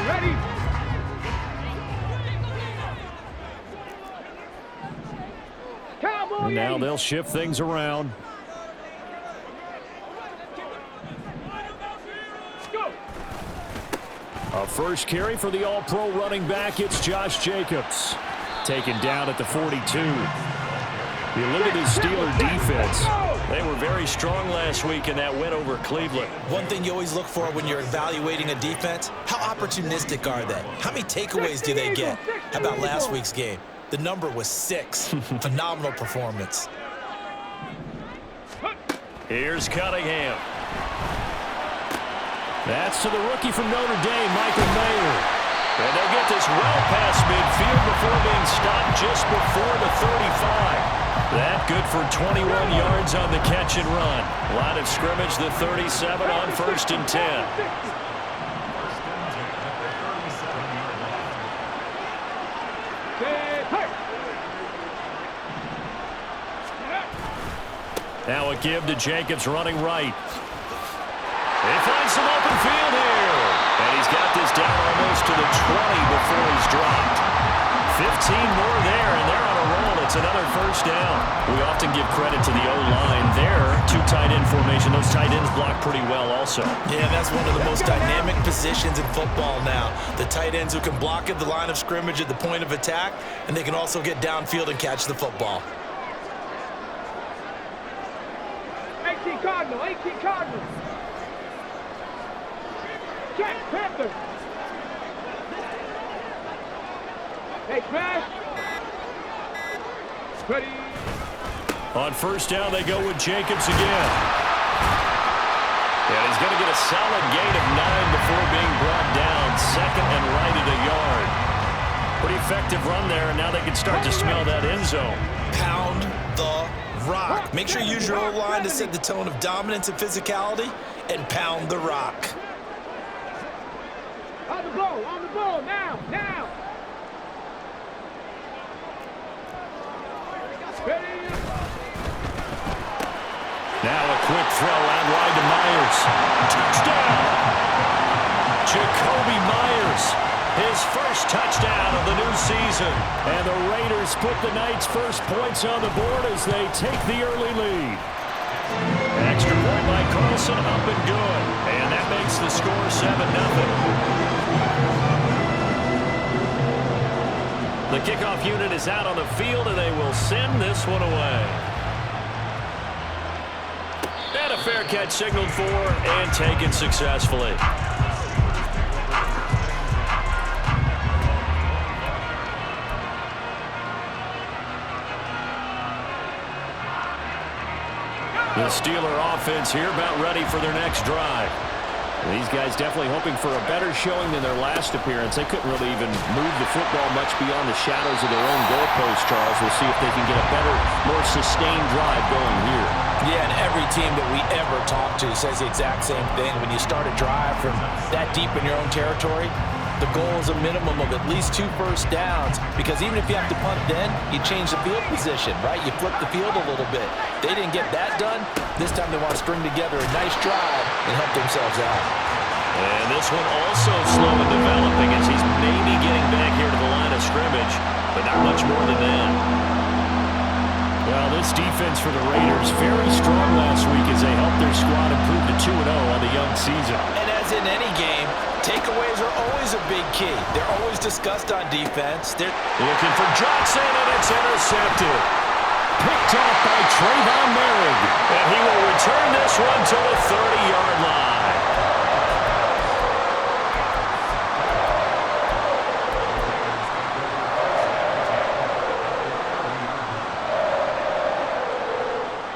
ready. And now they'll shift things around. A first carry for the All-Pro running back. It's Josh Jacobs. Taken down at the 42. You look at this Steeler defense. They were very strong last week in that win over Cleveland. One thing you always look for when you're evaluating a defense, how opportunistic are they? How many takeaways do they get? How about last week's game? The number was 6. Phenomenal performance. Here's Cunningham. That's to the rookie from Notre Dame, Michael Mayer. And they'll get this well past midfield before being stopped just before the 35. That good for 21 yards on the catch and run. Line of scrimmage, the 37 on 1st and 10. Now a give to Jacobs running right. He finds some open field here. And he's got this down almost to the 20 before he's dropped. 15 more there, and they're on a roll. It's another first down. We often give credit to the O-line there. 2 tight end formation. Those tight ends block pretty well also. Yeah, that's one of the most dynamic positions in football now. The tight ends who can block at the line of scrimmage at the point of attack, and they can also get downfield and catch the football. 18 Cardinals. Check, Panther. Hey, smash. Ready. On first down, they go with Jacobs again. And he's going to get a solid gain of 9 before being brought down. Second and right at a yard. Pretty effective run there, and now they can start to smell that end zone. Pound the rock. Make sure you use your O-line to set the tone of dominance and physicality, and pound the rock. On the ball, now. Ready. Now a quick throw out wide to Myers. Touchdown! Jacoby Myers, his first touchdown of the new season. And the Raiders put the Knights' first points on the board as they take the early lead. Extra point by Carlson, up and good. And that makes the score 7-0. The kickoff unit is out on the field, and they will send this one away. And a fair catch signaled for and taken successfully. The Steeler offense here about ready for their next drive. These guys definitely hoping for a better showing than their last appearance. They couldn't really even move the football much beyond the shadows of their own goalpost, Charles. We'll see if they can get a better, more sustained drive going here. Yeah, and every team that we ever talk to says the exact same thing. When you start a drive from that deep in your own territory, the goal is a minimum of at least 2 first downs, because even if you have to punt then, you change the field position, right? You flip the field a little bit. They didn't get that done. This time they want to string together a nice drive and help themselves out. And this one also slow in developing as he's maybe getting back here to the line of scrimmage, but not much more than that. Well, this defense for the Raiders very strong last week as they helped their squad improve to 2-0 on the young season. And as in any game, takeaways are always a big key. They're always discussed on defense. They're looking for Johnson, and it's intercepted. Picked off by Trayvon Merrick. And he will return this one to the 30-yard line.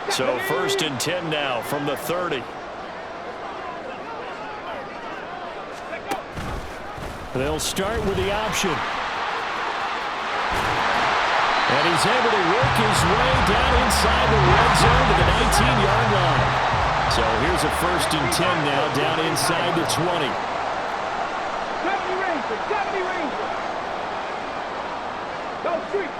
So 1st and 10 now from the 30. They'll start with the option. And he's able to work his way down inside the red zone to the 19-yard line. So here's a 1st and 10 now down inside the 20. 70 Rangers. Go street.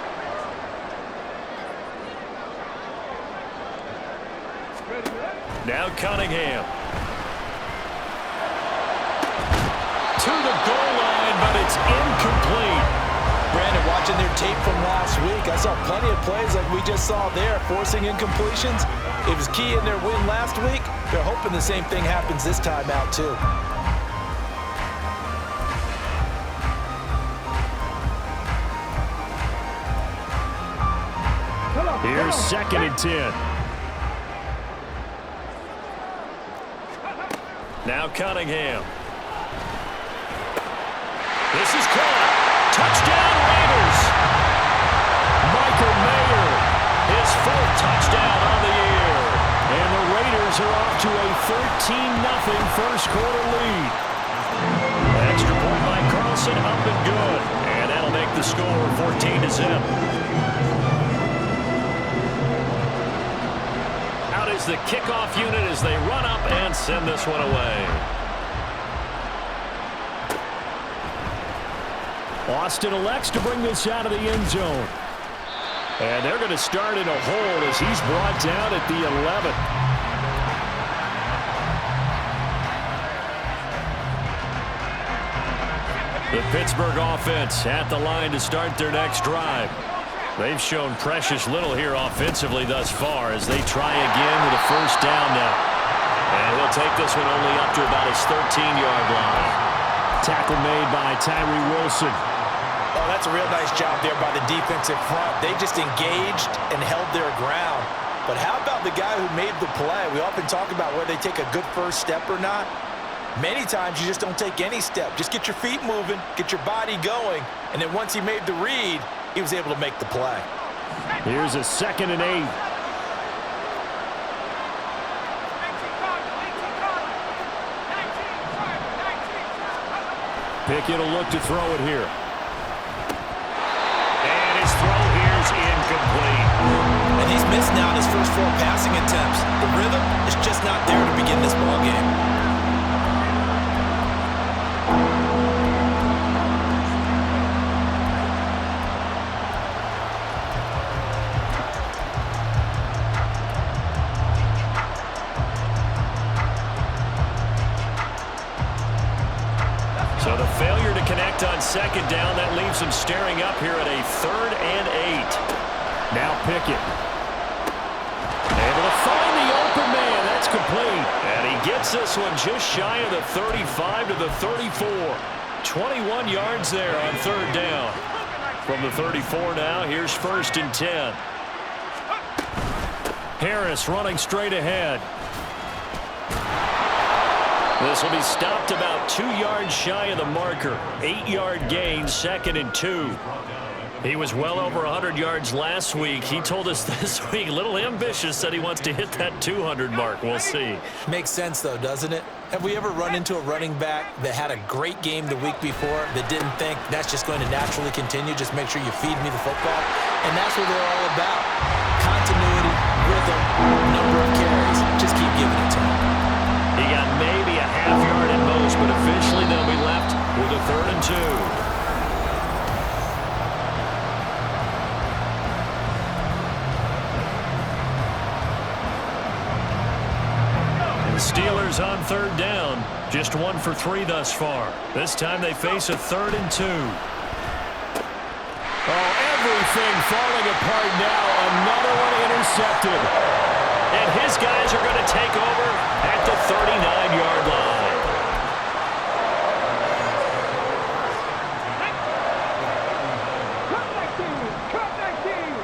Now Cunningham. To the goal line. Brandon, watching their tape from last week, I saw plenty of plays like we just saw there, forcing incompletions. It was key in their win last week. They're hoping the same thing happens this time out, too. Here's 2nd and 10. Now Cunningham. This is caught. Touchdown Raiders. Michael Mayer, his 4th touchdown on the year. And the Raiders are off to a 13-0 first quarter lead. Extra point by Carlson, up and good. And that'll make the score 14-0. Out is the kickoff unit as they run up and send this one away. Austin elects to bring this out of the end zone. And they're going to start in a hole as he's brought down at the 11. The Pittsburgh offense at the line to start their next drive. They've shown precious little here offensively thus far as they try again with a first down now. And he'll take this one only up to about his 13-yard line. Tackle made by Tyree Wilson. Oh, that's a real nice job there by the defensive front. They just engaged and held their ground. But how about the guy who made the play? We often talk about whether they take a good first step or not. Many times you just don't take any step. Just get your feet moving, get your body going, and then once he made the read, he was able to make the play. Here's a 2nd and 8. Pickett will look to throw it here. And his throw here's incomplete. And he's missed now in his first 4 passing attempts. The rhythm is just not there to begin this ball game. So the failure to connect on 2nd down, that leaves him staring up here at a 3rd and 8. Now Pickett. Able to find the open man. That's complete. And he gets this one just shy of the 35 to the 34. 21 yards there on 3rd down. From the 34 now, here's 1st and 10. Harris running straight ahead. This will be stopped about 2 yards shy of the marker. 8-yard gain, 2nd and 2. He was well over 100 yards last week. He told us this week, a little ambitious, said he wants to hit that 200 mark. We'll see. Makes sense, though, doesn't it? Have we ever run into a running back that had a great game the week before that didn't think that's just going to naturally continue? Just make sure you feed me the football. And that's what they're all about. Continuity, rhythm, number of carries. Just keep giving it to him. He got maybe a half yard at most, but officially they'll be left with a 3rd and 2. The Steelers on 3rd down. Just 1 for 3 thus far. This time they face a 3rd and 2. Oh, everything falling apart now. Another one intercepted. And his guys are going to take over at the 39-yard line. Cut that game!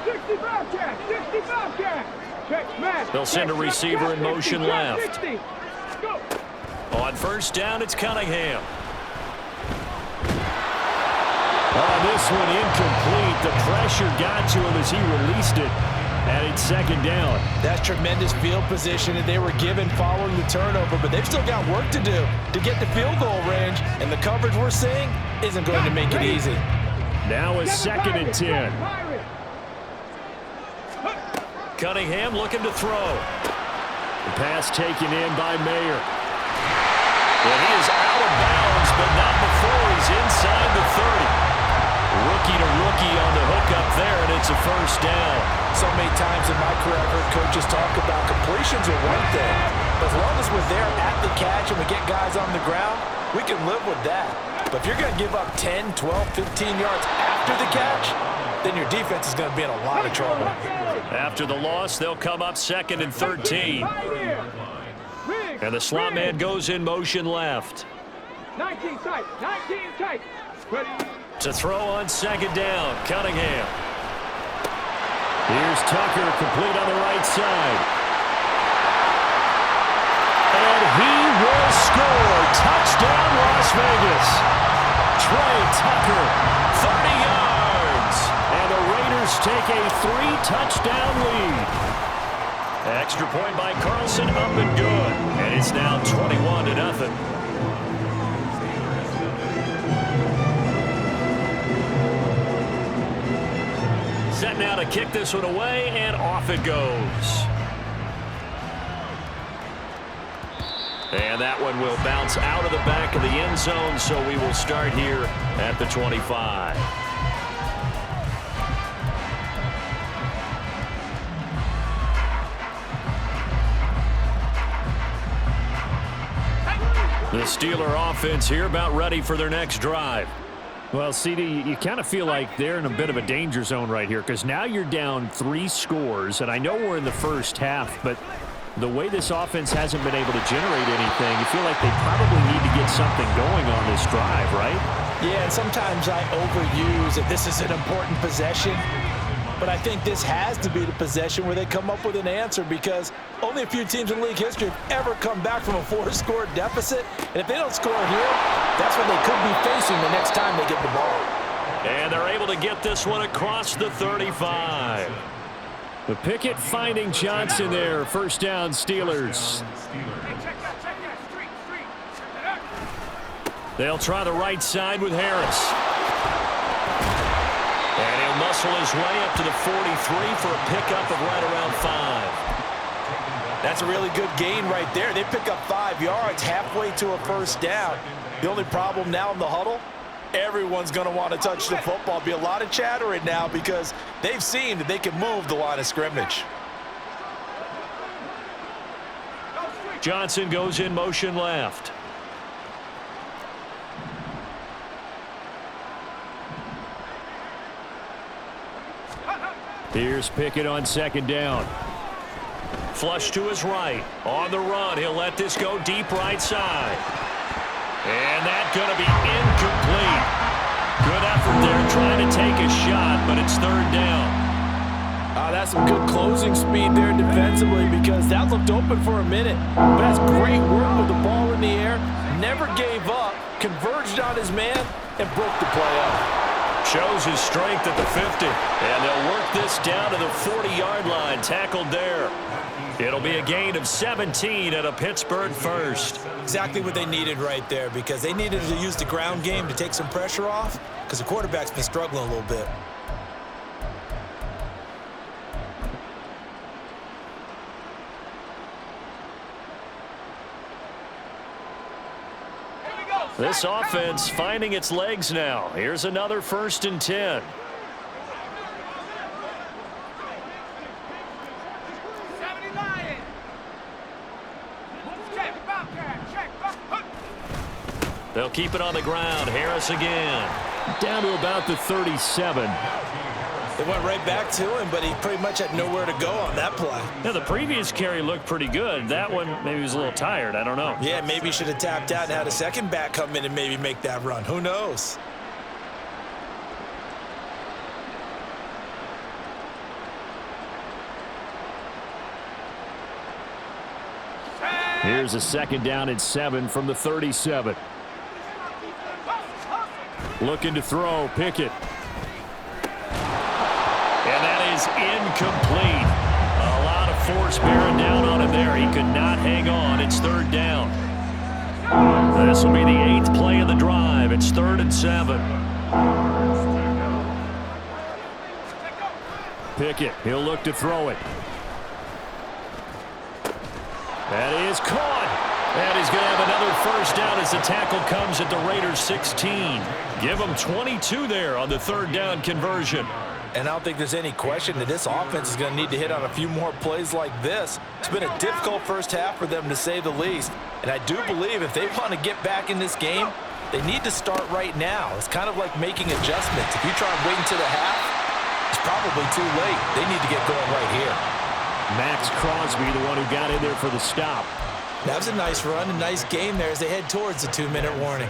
65 catch! 65 catch! Check, smash! They'll send a receiver in motion left. Go! On 1st down, it's Cunningham. Oh, this one incomplete. The pressure got to him as he released it. And it's 2nd down. That's tremendous field position that they were given following the turnover, but they've still got work to do to get the field goal range, and the coverage we're seeing isn't going to make it easy. Now a 2nd and 10. Cunningham looking to throw. The pass taken in by Mayer. Well, he is out of bounds, but not before he's inside the 30. Rookie to rookie on the hook up there, and it's a 1st down. So many times in my career I've heard coaches talk about completions are one thing, but as long as we're there at the catch and we get guys on the ground, we can live with that. But if you're going to give up 10, 12, 15 yards after the catch, then your defense is going to be in a lot of trouble. After the loss, they'll come up 2nd and 13. And the slot man goes in motion left. 19 tight, 19 tight. Ready. To throw on 2nd down, Cunningham. Here's Tucker, complete on the right side. And he will score. Touchdown, Las Vegas. Trey Tucker, 30 yards. And the Raiders take a 3-touchdown lead. Extra point by Carlson, up and good. And it's now 21-0. Set now to kick this one away, and off it goes. And that one will bounce out of the back of the end zone, so we will start here at the 25. The Steeler offense here about ready for their next drive. Well, CD, you kind of feel like they're in a bit of a danger zone right here because now you're down 3 scores, and I know we're in the first half, but the way this offense hasn't been able to generate anything, you feel like they probably need to get something going on this drive, right? Yeah, and sometimes I overuse that this is an important possession, but I think this has to be the possession where they come up with an answer because only a few teams in league history have ever come back from a 4-score deficit, and if they don't score here, that's what they could be facing the next time they get the ball. And they're able to get this one across the 35. The Pickett finding Johnson there. First down, Steelers. They'll try the right side with Harris. And he'll muscle his way up to the 43 for a pickup of right around 5. That's a really good gain right there. They pick up 5 yards halfway to a first down. The only problem now in the huddle, everyone's going to want to touch the football. Be a lot of chattering now because they've seen that they can move the line of scrimmage. Johnson goes in motion left. Here's Pickett on 2nd down. Flush to his right. On the run, he'll let this go deep right side. And that's going to be incomplete. Good effort there trying to take a shot, but it's 3rd down. That's some good closing speed there defensively because that looked open for a minute. But that's great work with the ball in the air. Never gave up, converged on his man, and broke the play up. Shows his strength at the 50. And they'll work this down to the 40-yard line. Tackled there. It'll be a gain of 17 at a Pittsburgh first. Exactly what they needed right there because they needed to use the ground game to take some pressure off because the quarterback's been struggling a little bit. This offense finding its legs now. Here's another 1st and 10. They'll keep it on the ground. Harris again. Down to about the 37. They went right back to him, but he pretty much had nowhere to go on that play. Yeah, the previous carry looked pretty good. That one, maybe he was a little tired. I don't know. Yeah, maybe he should have tapped out and had a second back come in and maybe make that run. Who knows? Here's a 2nd down and 7 from the 37. Looking to throw, Pickett. And that is incomplete. A lot of force bearing down on him there. He could not hang on. It's 3rd down. This will be the 8th play of the drive. It's 3rd and 7. Pickett, he'll look to throw it. That is caught. And he's going to have another first down as the tackle comes at the Raiders 16. Give them 22 there on the 3rd down conversion. And I don't think there's any question that this offense is going to need to hit on a few more plays like this. It's been a difficult first half for them, to say the least. And I do believe if they want to get back in this game, They need to start right now. It's kind of like making adjustments. If you try and wait until the half, it's probably too late. They need to get going right here. Max Crosby, the one who got in there for the stop. That was a nice run, a nice game there as they head towards the 2-minute warning.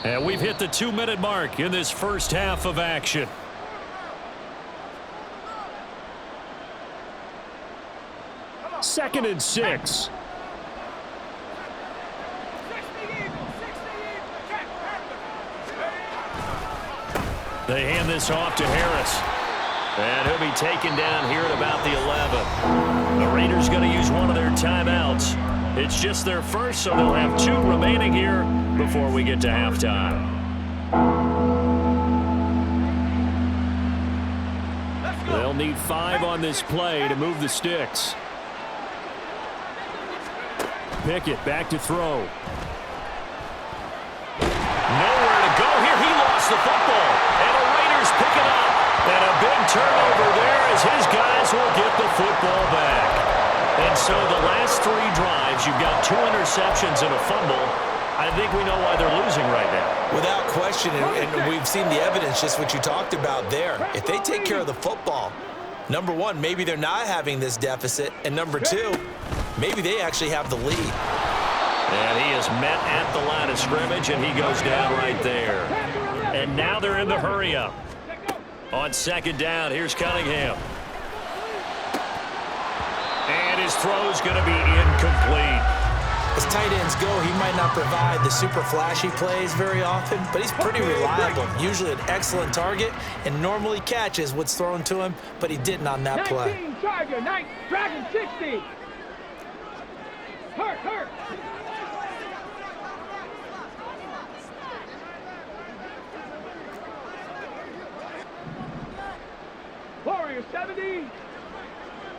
And we've hit the 2-minute mark in this first half of action. Second and 6. They hand this off to Harris. And he'll be taken down here at about the 11. The Raiders going to use one of their timeouts. It's just their first, so they'll have 2 remaining here before we get to halftime. They'll need 5 on this play to move the sticks. Pickett back to throw. Nowhere to go here. He lost the football. And the Raiders pick it up. And a big turnover there as his guys will get the football back. And so the last 3 drives, you've got 2 interceptions and a fumble. I think we know why they're losing right now. Without question, and we've seen the evidence, just what you talked about there. If they take care of the football, number 1, maybe they're not having this deficit. And number 2, maybe they actually have the lead. And he is met at the line of scrimmage, and he goes down right there. And now they're in the hurry-up. On second down, here's Cunningham. And his throw's going to be incomplete. As tight ends go, he might not provide the super flashy plays very often, but he's pretty reliable. Usually an excellent target and normally catches what's thrown to him, but he didn't on that play. 19 Tiger, Dragon 60. Hurt. Warrior 70.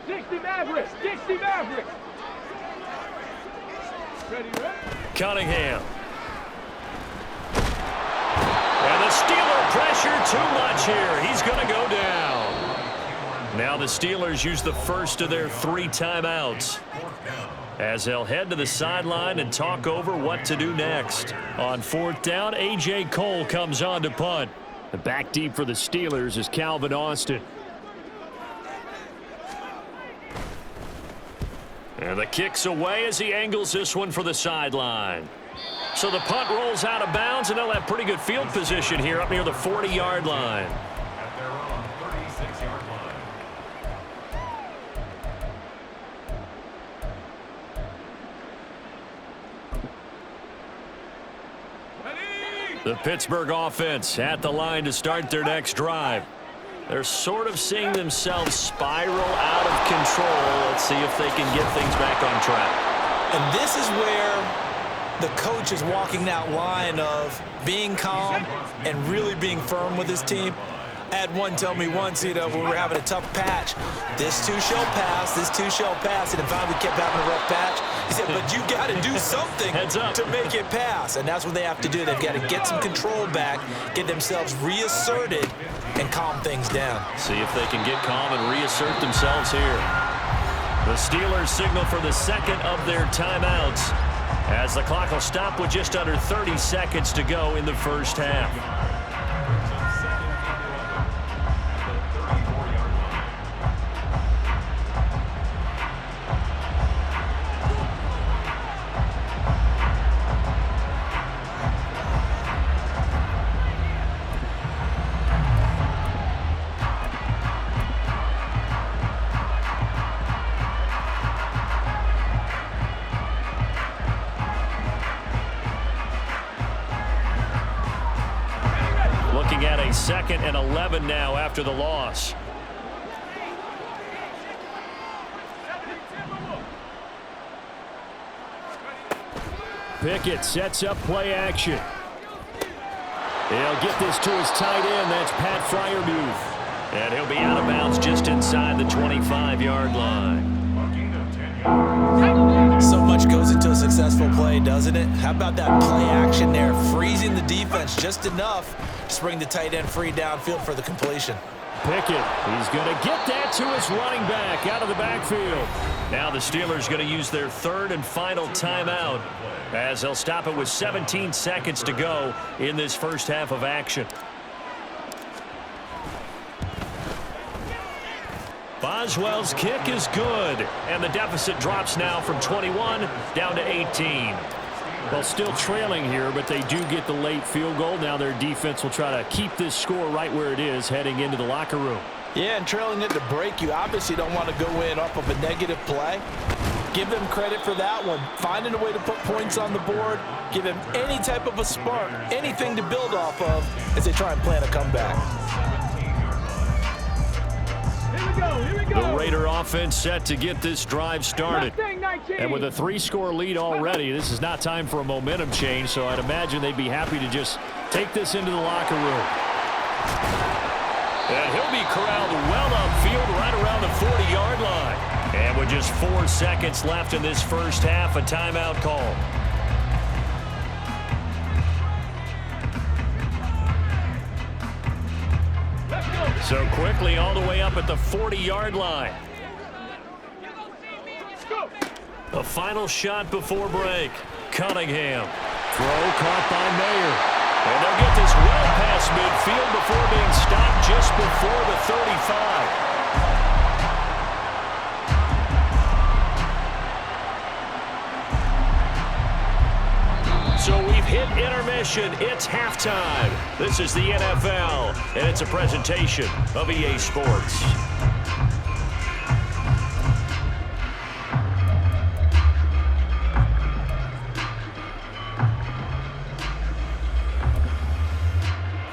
60 Maverick. Ready. Cunningham. And the Steeler pressure too much here. He's going to go down. Now the Steelers use the first of their 3 timeouts as they'll head to the sideline and talk over what to do next. On 4th down, A.J. Cole comes on to punt. The back deep for the Steelers is Calvin Austin. And the kick's away as he angles this one for the sideline. So the punt rolls out of bounds, and they'll have pretty good field position here up near the 40-yard line. At their own 36-yard line. The Pittsburgh offense at the line to start their next drive. They're sort of seeing themselves spiral out of control. Let's see if they can get things back on track. And this is where the coach is walking that line of being calm and really being firm with his team. I had one tell me once, when we were having a tough patch, this too shall pass, and if we kept having a rough patch, he said, but you got to do something to make it pass. And that's what they have to do. They've got to get some control back, get themselves reasserted, and calm things down. See if they can get calm and reassert themselves here. The Steelers signal for the second of their timeouts as the clock will stop with just under 30 seconds to go in the first half. At a 2nd and 11 now after the loss. Pickett sets up play action. He'll get this to his tight end. That's Pat Freiermuth. And he'll be out of bounds just inside the 25-yard line. So much goes into a successful play, doesn't it? How about that play action there, freezing the defense just enough to bring the tight end free downfield for the completion. Pickett, he's going to get that to his running back out of the backfield. Now the Steelers going to use their third and final timeout as they'll stop it with 17 seconds to go in this first half of action. Boswell's kick is good, and the deficit drops now from 21 down to 18. Well, still trailing here, but they do get the late field goal. Now their defense will try to keep this score right where it is heading into the locker room. Yeah, and trailing it to break, you obviously don't want to go in off of a negative play. Give them credit for that one. Finding a way to put points on the board, give them any type of a spark, anything to build off of as they try and plan a comeback. Here we go. The Raider offense set to get this drive started. And with a 3-score lead already, this is not time for a momentum change, so I'd imagine they'd be happy to just take this into the locker room. And he'll be corralled well upfield right around the 40-yard line. And with just 4 seconds left in this first half, a timeout call. So quickly all the way up at the 40-yard line. A final shot before break. Cunningham. Throw caught by Mayer. And they'll get this well past midfield before being stopped just before the 35. So we've hit intermission. It's halftime. This is the NFL, and it's a presentation of EA Sports.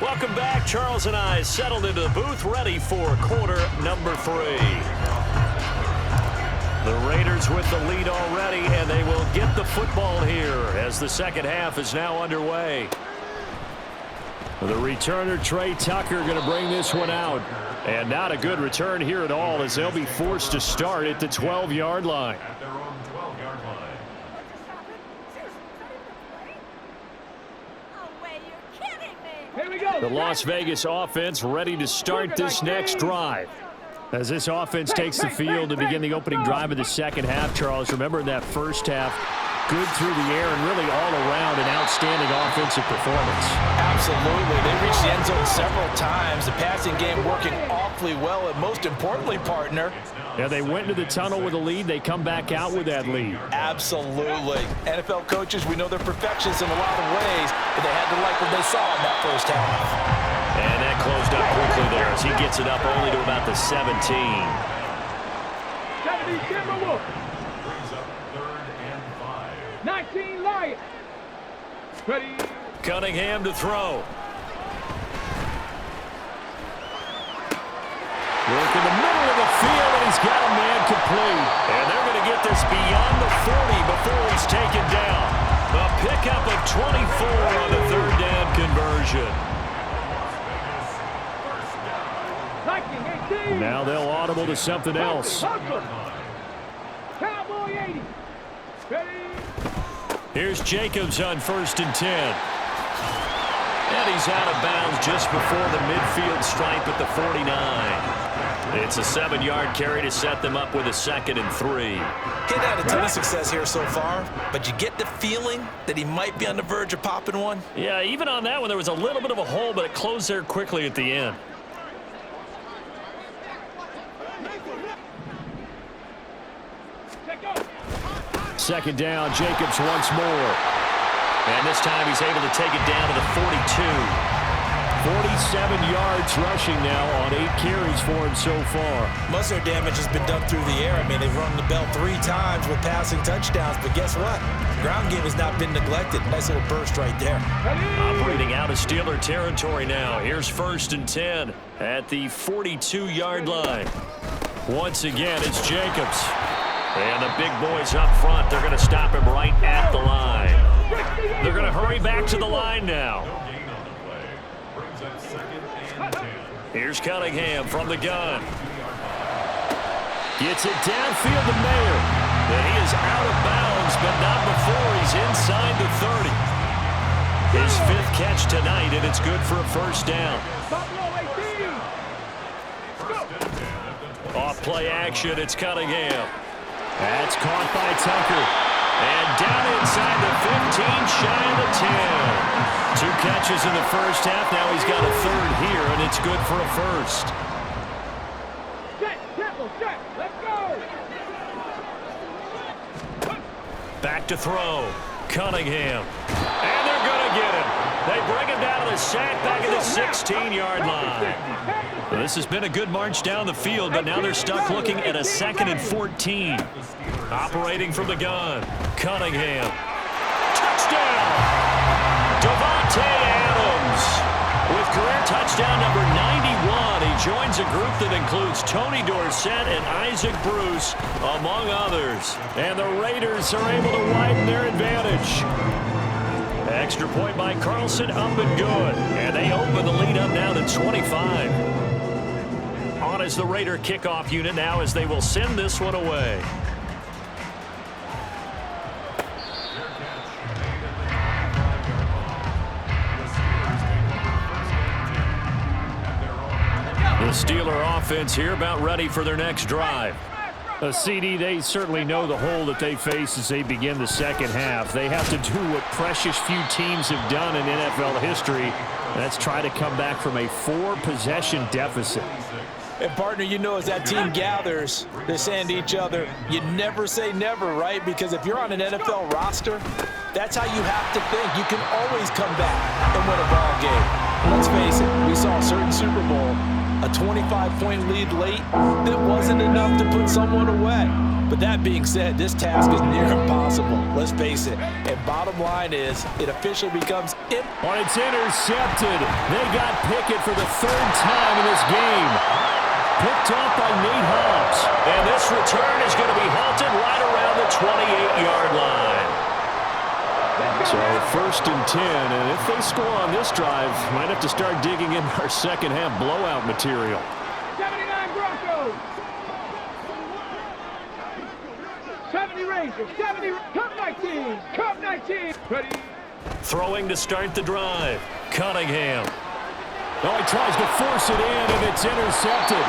Welcome back. Charles and I settled into the booth, ready for quarter number 3. The Raiders with the lead already, and they will get the football here as the second half is now underway. The returner, Trey Tucker, going to bring this one out. And not a good return here at all as they'll be forced to start at the 12-yard line. At their own 12-yard line. Oh, wait, you're kidding me. Here we go. The Las Vegas offense ready to start this next drive. As this offense takes the field to begin the opening drive of the second half, Charles, remember in that first half, good through the air and really all around an outstanding offensive performance. Absolutely. They reached the end zone several times. The passing game working awfully well, and most importantly, partner. Yeah, they went into the tunnel with a lead. They come back out with that lead. Absolutely. NFL coaches, we know they're perfectionists in a lot of ways, but they had to like what they saw in that first half. And that closed up quickly there as he gets it up only to about the 17. 70 Timberwolves. Brings up 3rd and 5. 19 Lions. Ready. Cunningham to throw. Work in the middle of the field, and he's got a man complete. And they're going to get this beyond the 40 before he's taken down. A pickup of 24 on the 3rd down conversion. Now they'll audible to something else. Cowboy 80. Ready. Here's Jacobs on 1st and 10. And he's out of bounds just before the midfield stripe at the 49. It's a 7-yard carry to set them up with a 2nd and 3. He'd had a ton of success here so far, but you get the feeling that he might be on the verge of popping one. Yeah, even on that one, there was a little bit of a hole, but it closed there quickly at the end. Second down, Jacobs once more. And this time he's able to take it down to the 42. 47 yards rushing now on 8 carries for him so far. Most of their damage has been done through the air. I mean, they've rung the bell 3 times with passing touchdowns, but guess what? Ground game has not been neglected. Nice little burst right there. Operating out of Steeler territory now. Here's 1st and 10 at the 42-yard line. Once again, it's Jacobs. And the big boys up front, they're going to stop him right at the line. They're going to hurry back to the line now. No gain on the play. Brings up 2nd and 10. Here's Cunningham from the gun. Gets it downfield to Mayer. And he is out of bounds, but not before he's inside the 30. His 5th catch tonight, and it's good for a first down. Off play action, it's Cunningham. That's caught by Tucker. And down inside the 15, shy of the 10. 2 catches in the first half. Now he's got a 3rd here, and it's good for a first. Set, Temple, set, let's go! Back to throw. Cunningham. And they're going to get him. They bring him down to the sack back at the 16-yard line. Well, this has been a good march down the field, but now they're stuck looking at a 2nd and 14. Operating from the gun. Cunningham. Touchdown! Davante Adams. With career touchdown number 91, he joins a group that includes Tony Dorsett and Isaac Bruce, among others. And the Raiders are able to widen their advantage. Extra point by Carlson, up and good. And they open the lead up now to 25. On as the Raider kickoff unit now as they will send this one away. The Steeler offense here about ready for their next drive. CD, they certainly know the hole that they face as they begin the second half. They have to do what precious few teams have done in NFL history. That's try to come back from a 4-possession deficit. And, partner, you know, as that team gathers, they're saying to each other, you never say never, right? Because if you're on an NFL roster, that's how you have to think. You can always come back and win a ball game. Let's face it, we saw a certain Super Bowl, a 25-point lead late that wasn't enough to put someone away. But that being said, this task is near impossible. Let's face it. And bottom line is, it officially becomes Well, it's intercepted. They got Pickett for the 3rd time in this game. Picked off by Nate Hobbs. And this return is going to be halted right around the 28-yard line. So 1st and 10, and if they score on this drive, might have to start digging in our second half blowout material. 79 Broncos! 70 Rangers, 70, Cup 19, Cup 19! Ready? Throwing to start the drive. Cunningham. Oh, he tries to force it in, and it's intercepted.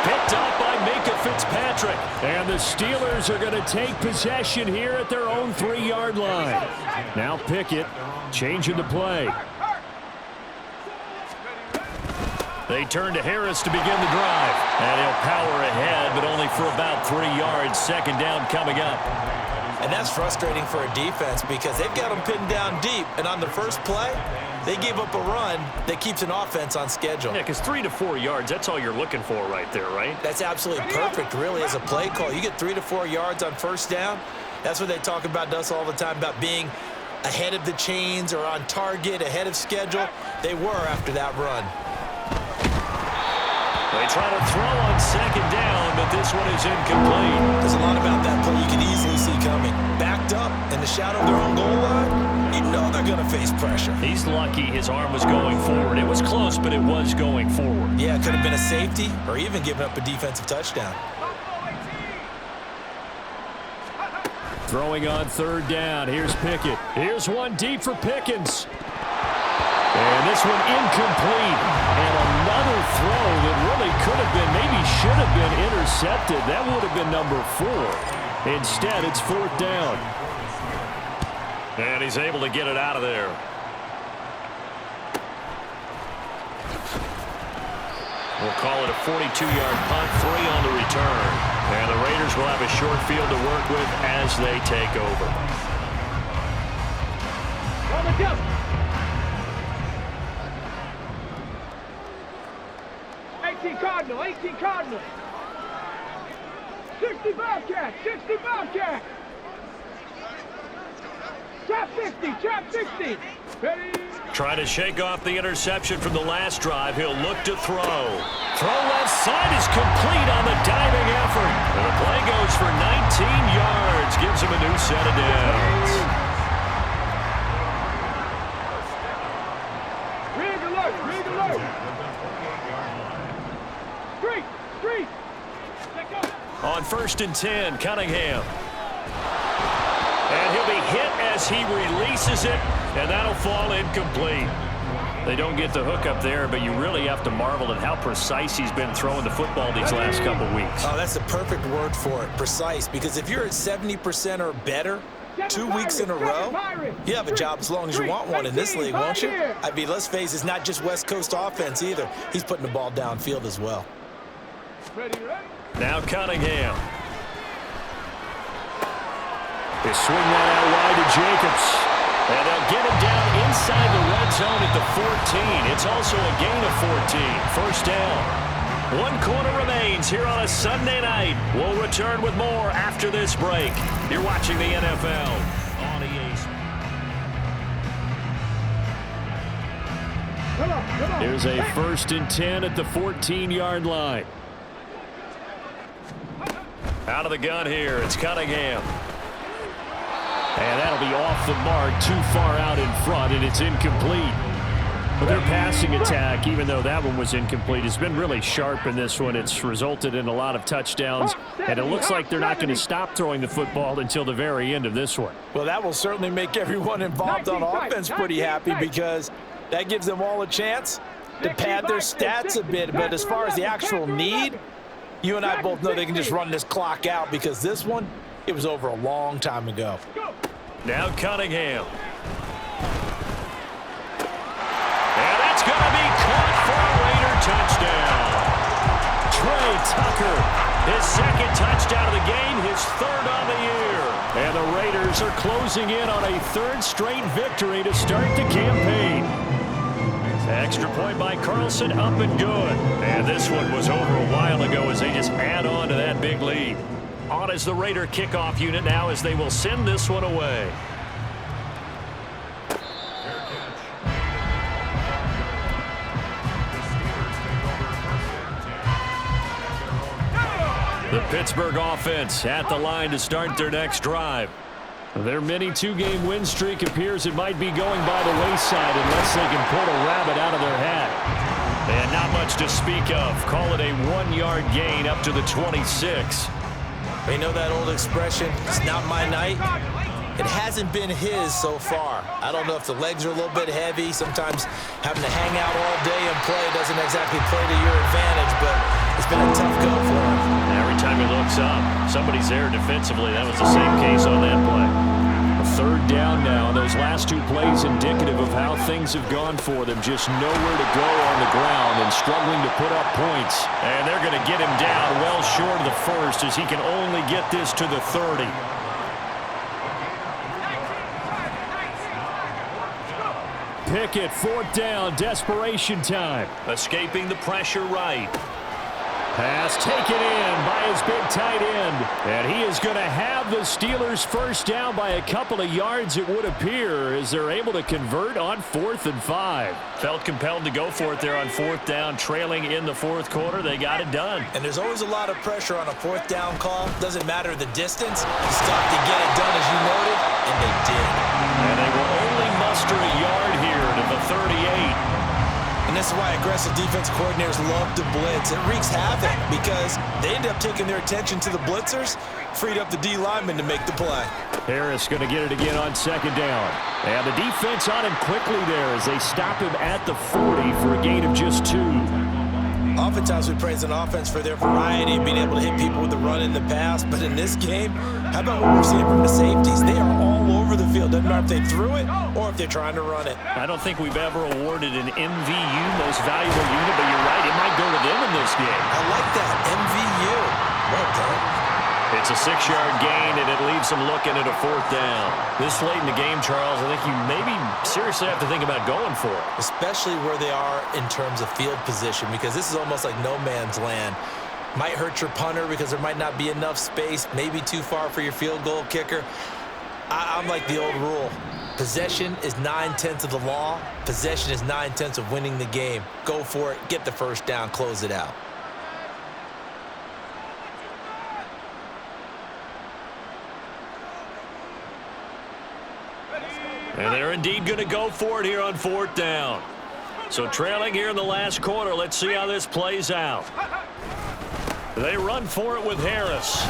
Picked up by Minkah Fitzpatrick. And the Steelers are going to take possession here at their own 3-yard line. Now Pickett changing the play. They turn to Harris to begin the drive. And he'll power ahead, but only for about 3 yards. 2nd down coming up. And that's frustrating for a defense because they've got them pinned down deep. And on the first play, they gave up a run that keeps an offense on schedule. Yeah, because 3 to 4 yards, that's all you're looking for right there, right? That's absolutely perfect, really, as a play call. You get 3 to 4 yards on first down. That's what they talk about us all the time, about being ahead of the chains or on target, ahead of schedule. They were after that run. They try to throw on 2nd down, but this one is incomplete. There's a lot about that play you can easily see coming. Backed up in the shadow of their own goal line, you know they're going to face pressure. He's lucky his arm was going forward. It was close, but it was going forward. Yeah, it could have been a safety or even given up a defensive touchdown. Throwing on 3rd down. Here's Pickett. Here's one deep for Pickens. And this one incomplete. And another throw that really could have been, maybe should have been intercepted. That would have been number 4. Instead, it's 4th down. And he's able to get it out of there. We'll call it a 42-yard punt, 3 on the return. And the Raiders will have a short field to work with as they take over. On the jump! 18 Cardinal, 18 Cardinal! 60 Bobcat, 60 Bobcat! Trap 60, trap 60! Ready? Trying to shake off the interception from the last drive. He'll look to throw. Throw left side is complete on the diving effort. And the play goes for 19 yards. Gives him a new set of downs. Rig alert, rig alert! 3. On 1st and 10, Cunningham. And he'll be hit as he releases it, and that'll fall incomplete. They don't get the hook up there, but you really have to marvel at how precise he's been throwing the football these last couple weeks. Oh, that's the perfect word for it, precise, because if you're at 70% or better 2 weeks in a row, you have a job as long as you want one in this league, won't you? I mean, let's face it, it's not just West Coast offense either. He's putting the ball downfield as well. Now Cunningham. They swing that out wide to Jacobs. And they'll get him down inside the red zone at the 14. It's also a gain of 14. First down. 1 quarter remains here on a Sunday night. We'll return with more after this break. You're watching the NFL on EA. Here's a 1st and 10 at the 14-yard line. Out of the gun here, it's Cunningham. And that'll be off the mark, too far out in front, and it's incomplete. But their passing attack, even though that one was incomplete, has been really sharp in this one. It's resulted in a lot of touchdowns, and it looks like they're not going to stop throwing the football until the very end of this one. Well, that will certainly make everyone involved on offense pretty happy, because that gives them all a chance to pad their stats a bit. But as far as the actual need, you and I both know they can just run this clock out, because this one, it was over a long time ago. Now Cunningham. And that's going to be caught for a Raider touchdown. Trey Tucker, his 2nd touchdown of the game, his 3rd on the year. And the Raiders are closing in on a 3rd straight victory to start the campaign. Extra point by Carlson, up and good. And this one was over a while ago as they just add on to that big lead. On as the Raider kickoff unit now as they will send this one away. The Pittsburgh offense at the line to start their next drive. Their mini 2-game win streak appears it might be going by the wayside unless they can pull a rabbit out of their hat. And not much to speak of. Call it a 1-yard gain up to the 26. You know that old expression, it's not my night? It hasn't been his so far. I don't know if the legs are a little bit heavy. Sometimes having to hang out all day and play doesn't exactly play to your advantage, but it's been a tough go for him. Every time he looks up, somebody's there defensively. That was the same case on that play. A 3rd down now. Those last 2 plays indicative of how things have gone for them. Just nowhere to go on the ground and struggling to put up points. And they're going to get him down well short of the 1st as he can only get this to the 30. Pickett, 4th down, desperation time. Escaping the pressure right. Pass taken in by his big tight end. And he is going to have the Steelers' 1st down by a couple of yards, it would appear, as they're able to convert on 4th and 5. Felt compelled to go for it there on 4th down, trailing in the 4th quarter. They got it done. And there's always a lot of pressure on a 4th down call. Doesn't matter the distance. You stop to get it done as you noted, and they did. And they will only muster a yard here to the 38. And this is why aggressive defense coordinators love to blitz. It wreaks havoc because they end up taking their attention to the blitzers, freed up the D lineman to make the play. Harris going to get it again on 2nd down. And the defense on him quickly there as they stop him at the 40 for a gain of just 2. Oftentimes we praise an offense for their variety of being able to hit people with the run in the pass. But in this game, how about what we're seeing from the safeties? They are all over the field. Doesn't matter if they threw it or if they're trying to run it. I don't think we've ever awarded an MVU, most valuable unit, but you're right, it might go to them in this game. I like that, MVU. Well done. It's a 6-yard gain, and it leaves them looking at a 4th down. This late in the game, Charles, I think you maybe seriously have to think about going for it. Especially where they are in terms of field position, because this is almost like no man's land. Might hurt your punter because there might not be enough space, maybe too far for your field goal kicker. I'm like the old rule. Possession is 9/10 of the law. Possession is 9/10 of winning the game. Go for it, get the 1st down, close it out. And they're indeed going to go for it here on 4th down. So trailing here in the last quarter, let's see how this plays out. They run for it with Harris.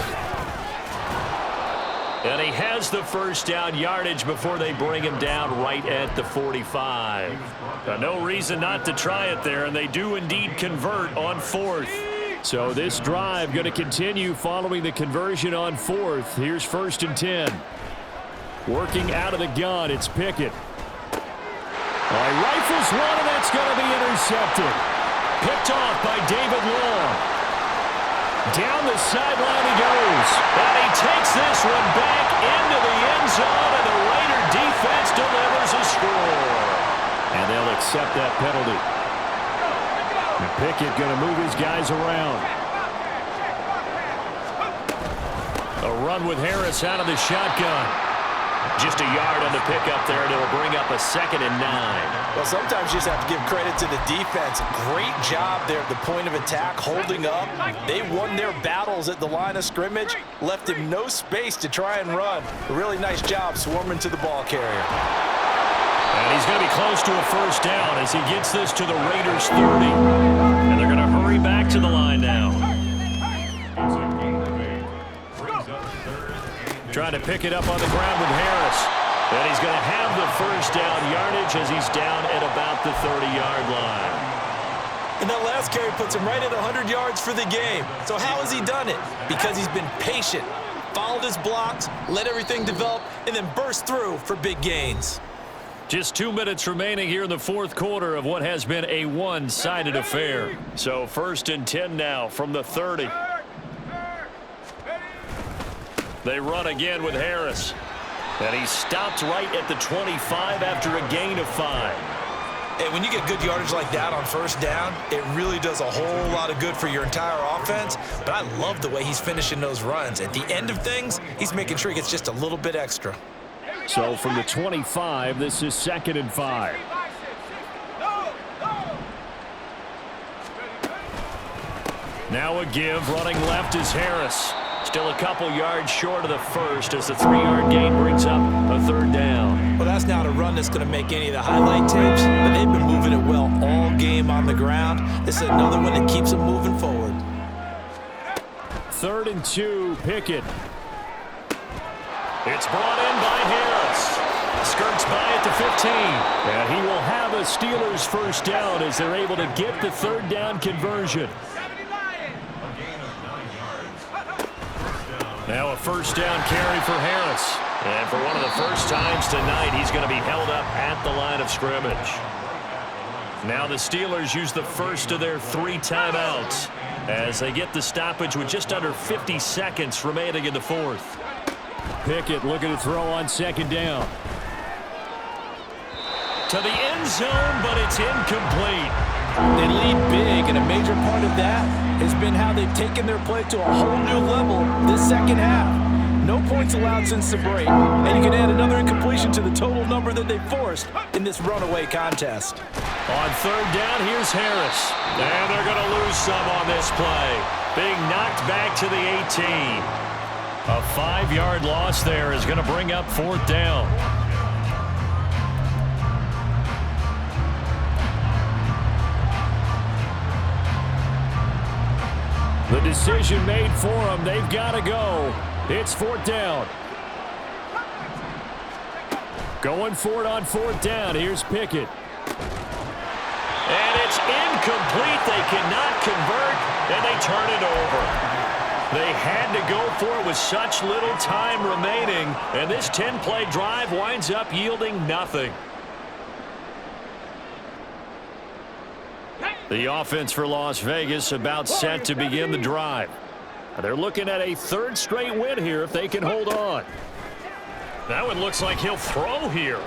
And he has the first down yardage before they bring him down right at the 45. No reason not to try it there, and they do indeed convert on 4th. So this drive going to continue following the conversion on 4th. Here's 1st and 10. Working out of the gun, it's Pickett. Rifles one, and that's going to be intercepted. Picked off by David Long. Down the sideline he goes. And he takes this one back into the end zone, and the Raider defense delivers a score. And they'll accept that penalty. And Pickett going to move his guys around. A run with Harris out of the shotgun. Just a yard on the pickup there, and it'll bring up a 2nd and 9. Well, sometimes you just have to give credit to the defense. Great job there at the point of attack, holding up. They won their battles at the line of scrimmage, left him no space to try and run. A really nice job swarming to the ball carrier. And he's going to be close to a first down as he gets this to the Raiders' 30. And they're going to hurry back to the line now. Trying to pick it up on the ground with Harris. And he's going to have the first down yardage as he's down at about the 30-yard line. And that last carry puts him right at 100 yards for the game. So how has he done it? Because he's been patient, followed his blocks, let everything develop, and then burst through for big gains. Just 2 minutes remaining here in the 4th quarter of what has been a one-sided affair. So 1st and 10 now from the 30. They run again with Harris. And he stopped right at the 25 after a gain of 5. And when you get good yardage like that on first down, it really does a whole lot of good for your entire offense. But I love the way he's finishing those runs. At the end of things, he's making sure he gets just a little bit extra. So from the 25, this is 2nd and 5. Now a give, running left is Harris. Still a couple yards short of the first as the 3-yard gain brings up a 3rd down. Well, that's not a run that's going to make any of the highlight tapes, but they've been moving it well all game on the ground. This is another one that keeps them moving forward. 3rd and 2, Pickett. It's brought in by Harris. Skirts by at the 15. And he will have a Steelers first down as they're able to get the 3rd down conversion. Now a first down carry for Harris. And for one of the first times tonight, he's going to be held up at the line of scrimmage. Now the Steelers use the first of their 3 timeouts as they get the stoppage with just under 50 seconds remaining in the 4th. Pickett looking to throw on 2nd down. To the end zone, but it's incomplete. They lead big, and a major part of that has been how they've taken their play to a whole new level this second half. No points allowed since the break, and you can add another incompletion to the total number that they forced in this runaway contest. On 3rd down, here's Harris. And they're going to lose some on this play. Being knocked back to the 18. A 5-yard loss there is going to bring up 4th down. The decision made for them. They've got to go. It's 4th down. Going for it on 4th down. Here's Pickett. And it's incomplete. They cannot convert, and they turn it over. They had to go for it with such little time remaining, and this 10-play drive winds up yielding nothing. The offense for Las Vegas about set to begin the drive. They're looking at a 3rd straight win here if they can hold on. That one looks like he'll throw here.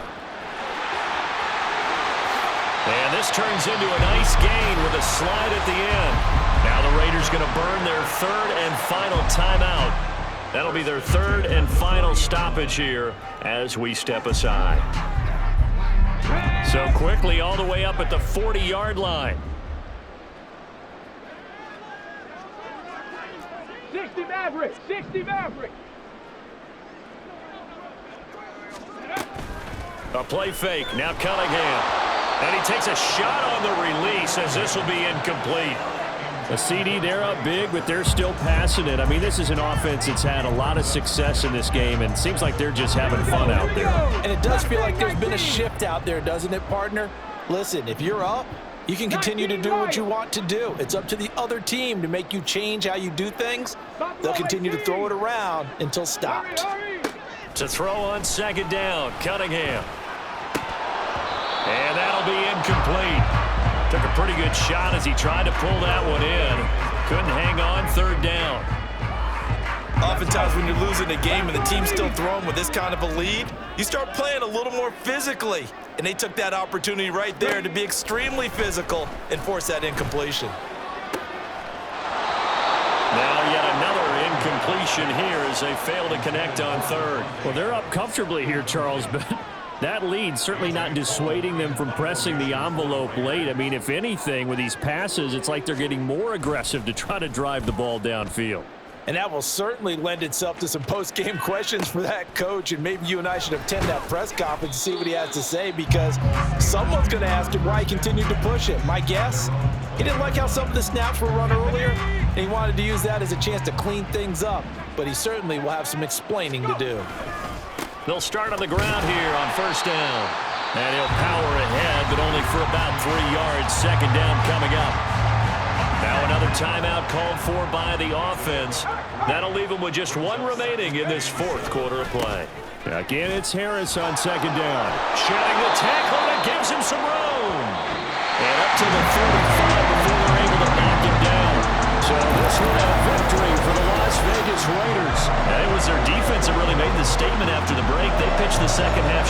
And this turns into a nice gain with a slide at the end. Now the Raiders going to burn their 3rd and final timeout. That'll be their 3rd and final stoppage here as we step aside. So quickly all the way up at the 40-yard line. 60 Maverick! 60 Maverick! A play fake. Now Cunningham. And he takes a shot on the release as this will be incomplete. A CD, they're up big, but they're still passing it. I mean, this is an offense that's had a lot of success in this game, and it seems like they're just having fun out there. And it does feel like there's been a shift out there, doesn't it, partner? Listen, if you're up, you can continue to do what you want to do. It's up to the other team to make you change how you do things. They'll continue to throw it around until stopped. To throw on second down, Cunningham. And that'll be incomplete. Took a pretty good shot as he tried to pull that one in. Couldn't hang on third down. Oftentimes when you're losing a game and the team's still throwing with this kind of a lead, you start playing a little more physically. And they took that opportunity right there to be extremely physical and force that incompletion. Now yet another incompletion here as they fail to connect on third. Well, they're up comfortably here, Charles, but that lead certainly not dissuading them from pressing the envelope late. I mean, if anything, with these passes, it's like they're getting more aggressive to try to drive the ball downfield. And that will certainly lend itself to some post-game questions for that coach, and maybe you and I should attend that press conference to see what he has to say, because someone's going to ask him why he continued to push it. My guess, he didn't like how some of the snaps were run earlier, and he wanted to use that as a chance to clean things up, but he certainly will have some explaining to do. They'll start on the ground here on first down. And he'll power ahead, but only for about 3 yards. Second down coming up. Now another timeout called for by the offense. That'll leave them with just one remaining in this fourth quarter of play. Again, it's Harris on second down. Shedding the tackle that gives him some room. And up to the 45 before they're able to knock him down. So this one a victory for the Las Vegas Raiders. And it was their defense that really made the statement after the break. They pitched the second half